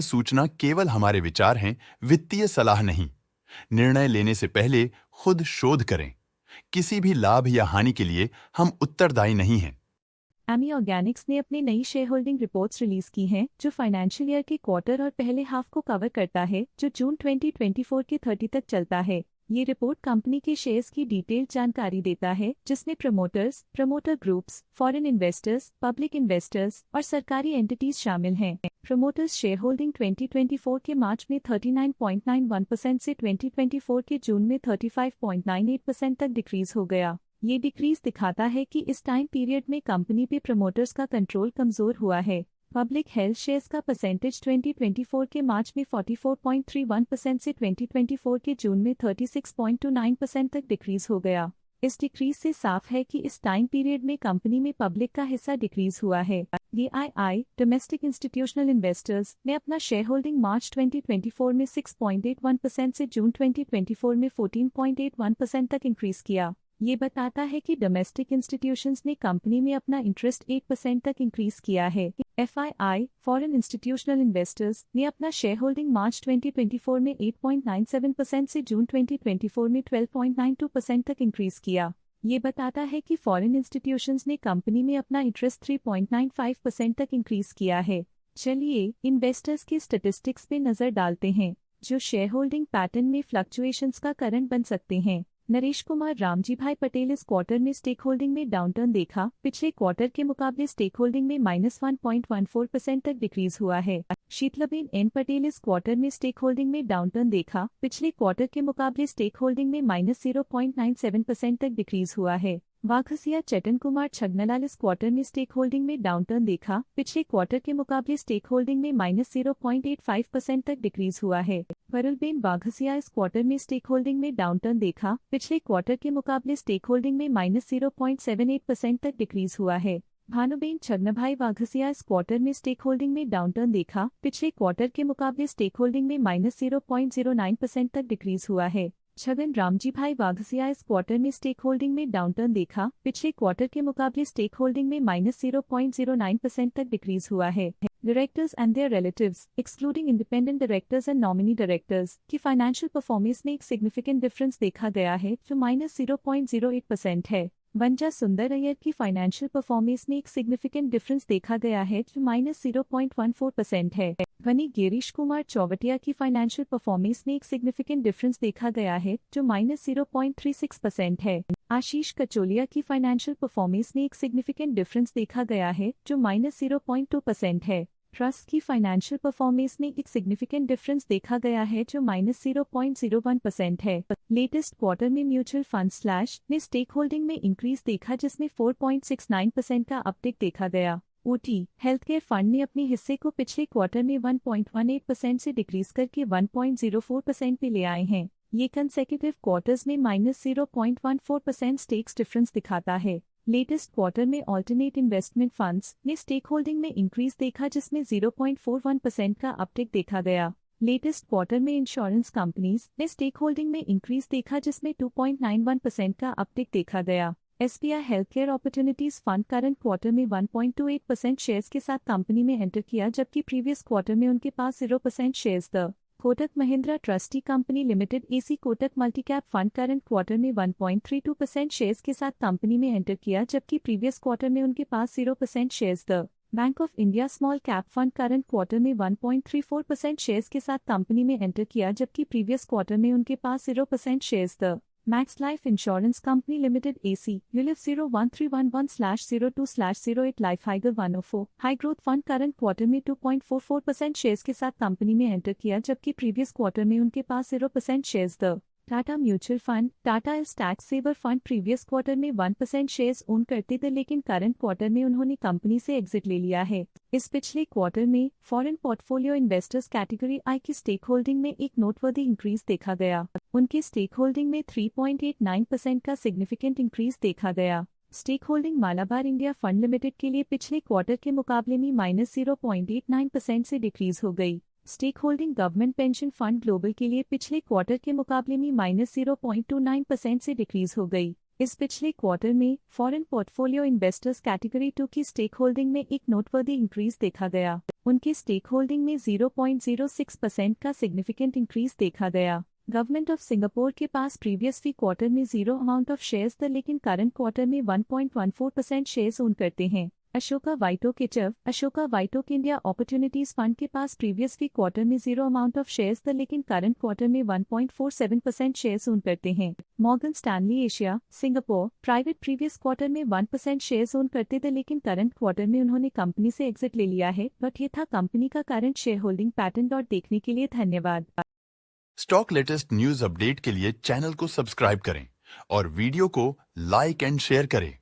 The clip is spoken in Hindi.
सूचना केवल हमारे विचार हैं, वित्तीय सलाह नहीं। निर्णय लेने से पहले खुद शोध करें। किसी भी लाभ या हानि के लिए हम उत्तरदायी नहीं हैं। एमी ऑर्गेनिक्स ने अपनी नई शेयर होल्डिंग रिपोर्ट्स रिलीज की हैं, जो फाइनेंशियल ईयर के क्वार्टर और पहले हाफ को कवर करता है, जो जून 2024 के 30 तक चलता है। ये रिपोर्ट कंपनी के शेयर्स की डिटेल्ड जानकारी देता है, जिसमें promoters, promoter groups, foreign investors, public investors और सरकारी एंटिटीज शामिल हैं। प्रमोटर्स शेयर होल्डिंग 2024 के मार्च में 39.91% से 2024 के जून में 35.98% तक डिक्रीज हो गया। ये डिक्रीज दिखाता है कि इस टाइम पीरियड में कंपनी पे प्रमोटर्स का कंट्रोल कमजोर हुआ है। पब्लिक हेल्थ शेयर्स का परसेंटेज 2024 के मार्च में 44.31% से 2024 के जून में 36.29% तक डिक्रीज हो गया। इस डिक्रीज से साफ है कि इस टाइम पीरियड में कंपनी में पब्लिक का हिस्सा डिक्रीज हुआ है। DII डोमेस्टिक इंस्टीट्यूशनल इन्वेस्टर्स ने अपना शेयर होल्डिंग मार्च 2024 में 6.81% से जून 2024 में 14.81% तक इंक्रीज किया। ये बताता है कि डोमेस्टिक इंस्टीट्यूशंस ने कंपनी में अपना इंटरेस्ट 8% तक इंक्रीज किया है। FII फॉरेन इंस्टीट्यूशनल इन्वेस्टर्स ने अपना शेयर होल्डिंग मार्च 2024 में 8.97% से जून 2024 में 12.92% तक इंक्रीज किया। ये बताता है कि फॉरेन इंस्टीट्यूशंस ने कंपनी में अपना इंटरेस्ट 3.95% तक इंक्रीज किया है। चलिए इन्वेस्टर्स के स्टैटिस्टिक्स पे नजर डालते हैं, जो शेयर होल्डिंग पैटर्न में फ्लक्चुएशंस का कारण बन सकते हैं। नरेश कुमार रामजी भाई पटेल इस क्वार्टर में स्टेक होल्डिंग में डाउनटर्न देखा। पिछले क्वार्टर के मुकाबले स्टेक होल्डिंग में -1.14% तक डिक्रीज हुआ है। शीतलाबेन एन पटेल इस क्वार्टर में स्टेक होल्डिंग में डाउनटर्न देखा। पिछले क्वार्टर के मुकाबले स्टेक होल्डिंग में -0.97% तक डिक्रीज हुआ है। वाघसिया चेतन कुमार छगनलाल इस क्वार्टर में स्टेक होल्डिंग में डाउनटर्न देखा। पिछले क्वार्टर के मुकाबले स्टेक होल्डिंग में -0.85% तक डिक्रीज हुआ है। वरुलबेन वाघसिया इस क्वार्टर में स्टेक होल्डिंग में डाउनटर्न देखा। पिछले क्वार्टर के मुकाबले स्टेक होल्डिंग में -0.78% तक डिक्रीज हुआ है। भानुबेन छगनभाई वाघसिया इस क्वार्टर में स्टेक होल्डिंग में डाउनटर्न देखा। पिछले क्वार्टर के मुकाबले स्टेक होल्डिंग में -0.09% तक डिक्रीज हुआ है। छगन रामजी भाई वाघसिया इस क्वार्टर में स्टेक होल्डिंग में डाउनटर्न देखा। पिछले क्वार्टर के मुकाबले स्टेक होल्डिंग में -0.09% तक डिक्रीज हुआ है। Directors and their relatives excluding independent directors and nominee directors की फाइनेंशियल परफॉर्मेंस में एक सिग्निफिकेंट डिफरेंस देखा गया है, जो -0.08% है। वंजा सुंदर अय्यर की फाइनेंशियल परफॉर्मेंस में एक सिग्निफिकेंट डिफरेंस देखा गया है, जो -0.14% है। वहीं गिरीश कुमार चौवटिया की फाइनेंशियल परफॉर्मेंस में एक सिग्निफिकेंट डिफरेंस देखा गया है, जो -0.36% है। आशीष कचोलिया की फाइनेंशियल परफॉर्मेंस में एक सिग्निफिकेंट डिफरेंस देखा गया है, जो -0.2% है। ट्रस्ट की फाइनेंशियल परफॉर्मेंस में एक सिग्निफिकेंट डिफरेंस देखा गया है, जो -0.01% है। लेटेस्ट क्वार्टर में म्यूचुअल फंड स्लैश ने स्टेक होल्डिंग में इंक्रीज देखा, जिसमें 4.69% का अपटिक देखा गया। OT हेल्थकेयर फंड ने अपने हिस्से को पिछले क्वार्टर में 1.18% से डिक्रीज करके 1.04% पे ले आए हैं। ये कंसेक्यूटिव क्वार्टर्स में -0.14% स्टेक्स डिफरेंस दिखाता है। लेटेस्ट क्वार्टर में ऑल्टरनेट इन्वेस्टमेंट फंड्स ने स्टेक होल्डिंग में इंक्रीज देखा, जिसमें 0.41% का अपटिक देखा गया। लेटेस्ट क्वार्टर में इंश्योरेंस कंपनीज ने स्टेक होल्डिंग में इंक्रीज देखा, जिसमें 2.91% का अपटिक देखा गया। SBI healthcare opportunities fund current quarter में 1.28% शेयर्स के साथ कंपनी में एंटर किया, जबकि प्रीवियस क्वार्टर में उनके पास 0% शेयर्स थे। Kotak Mahindra trustee company limited AC Kotak multicap fund current quarter में 1.32% शेयर्स के साथ कंपनी में एंटर किया, जबकि प्रीवियस क्वार्टर में उनके पास 0% शेयर्स थे। Bank of India small cap fund current quarter में 1.34% शेयर्स के साथ कंपनी में एंटर किया, जबकि प्रीवियस क्वार्टर में उनके पास 0% शेयर्स थे। Max life insurance company limited AC ULIF 01311/02/08 life higher 104 high growth fund current quarter में 2.44% शेयर्स के साथ कंपनी में एंटर किया, जबकि प्रीवियस क्वार्टर में उनके पास 0% शेयर्स थे। Tata mutual fund Tata is tax saver fund previous quarter में 1% शेयर्स ओन करते थे, लेकिन करंट क्वार्टर में उन्होंने कंपनी से एग्जिट ले लिया है। इस पिछले क्वार्टर में foreign portfolio investors category I की स्टेक होल्डिंग में एक नोटवर्दी इंक्रीज देखा गया। उनके स्टेक होल्डिंग में 3.89% का सिग्निफिकेंट इंक्रीज देखा गया। Stake holding Malabar India fund limited के लिए पिछले क्वार्टर के मुकाबले में -0.89% से डिक्रीज हो गई। Stake holding government pension fund global के लिए पिछले क्वार्टर के मुकाबले में -0.29% से डिक्रीज हो गई। इस पिछले क्वार्टर में फॉरेन पोर्टफोलियो इन्वेस्टर्स कैटेगरी 2 की स्टेक होल्डिंग में एक नोटवर्दी इंक्रीज देखा गया। उनकी स्टेक होल्डिंग में 0.06% का सिग्निफिकेंट इंक्रीज देखा गया। गवर्नमेंट ऑफ सिंगापुर के पास प्रीवियस क्वार्टर में जीरो अमाउंट ऑफ शेयर्स थे, लेकिन करंट क्वार्टर में 1.14% शेयर्स ओन करते हैं। अशोका वाइटोक इंडिया अपॉर्चुनिटीज फंड के पास प्रीवियस क्वार्टर में जीरो अमाउंट ऑफ शेयर्स थे, लेकिन करंट क्वार्टर में 1.47% शेयर्स ओन करते हैं। Morgan Stanley Asia Singapore private previous quarter में 1% शेयर्स ओन करते थे, लेकिन करंट क्वार्टर में उन्होंने कंपनी से एग्जिट ले लिया है। बट ये था कंपनी का करंट शेयर होल्डिंग पैटर्न। देखने के लिए धन्यवाद। स्टॉक लेटेस्ट न्यूज अपडेट के लिए चैनल को सब्सक्राइब करें और वीडियो को लाइक एंड शेयर करें।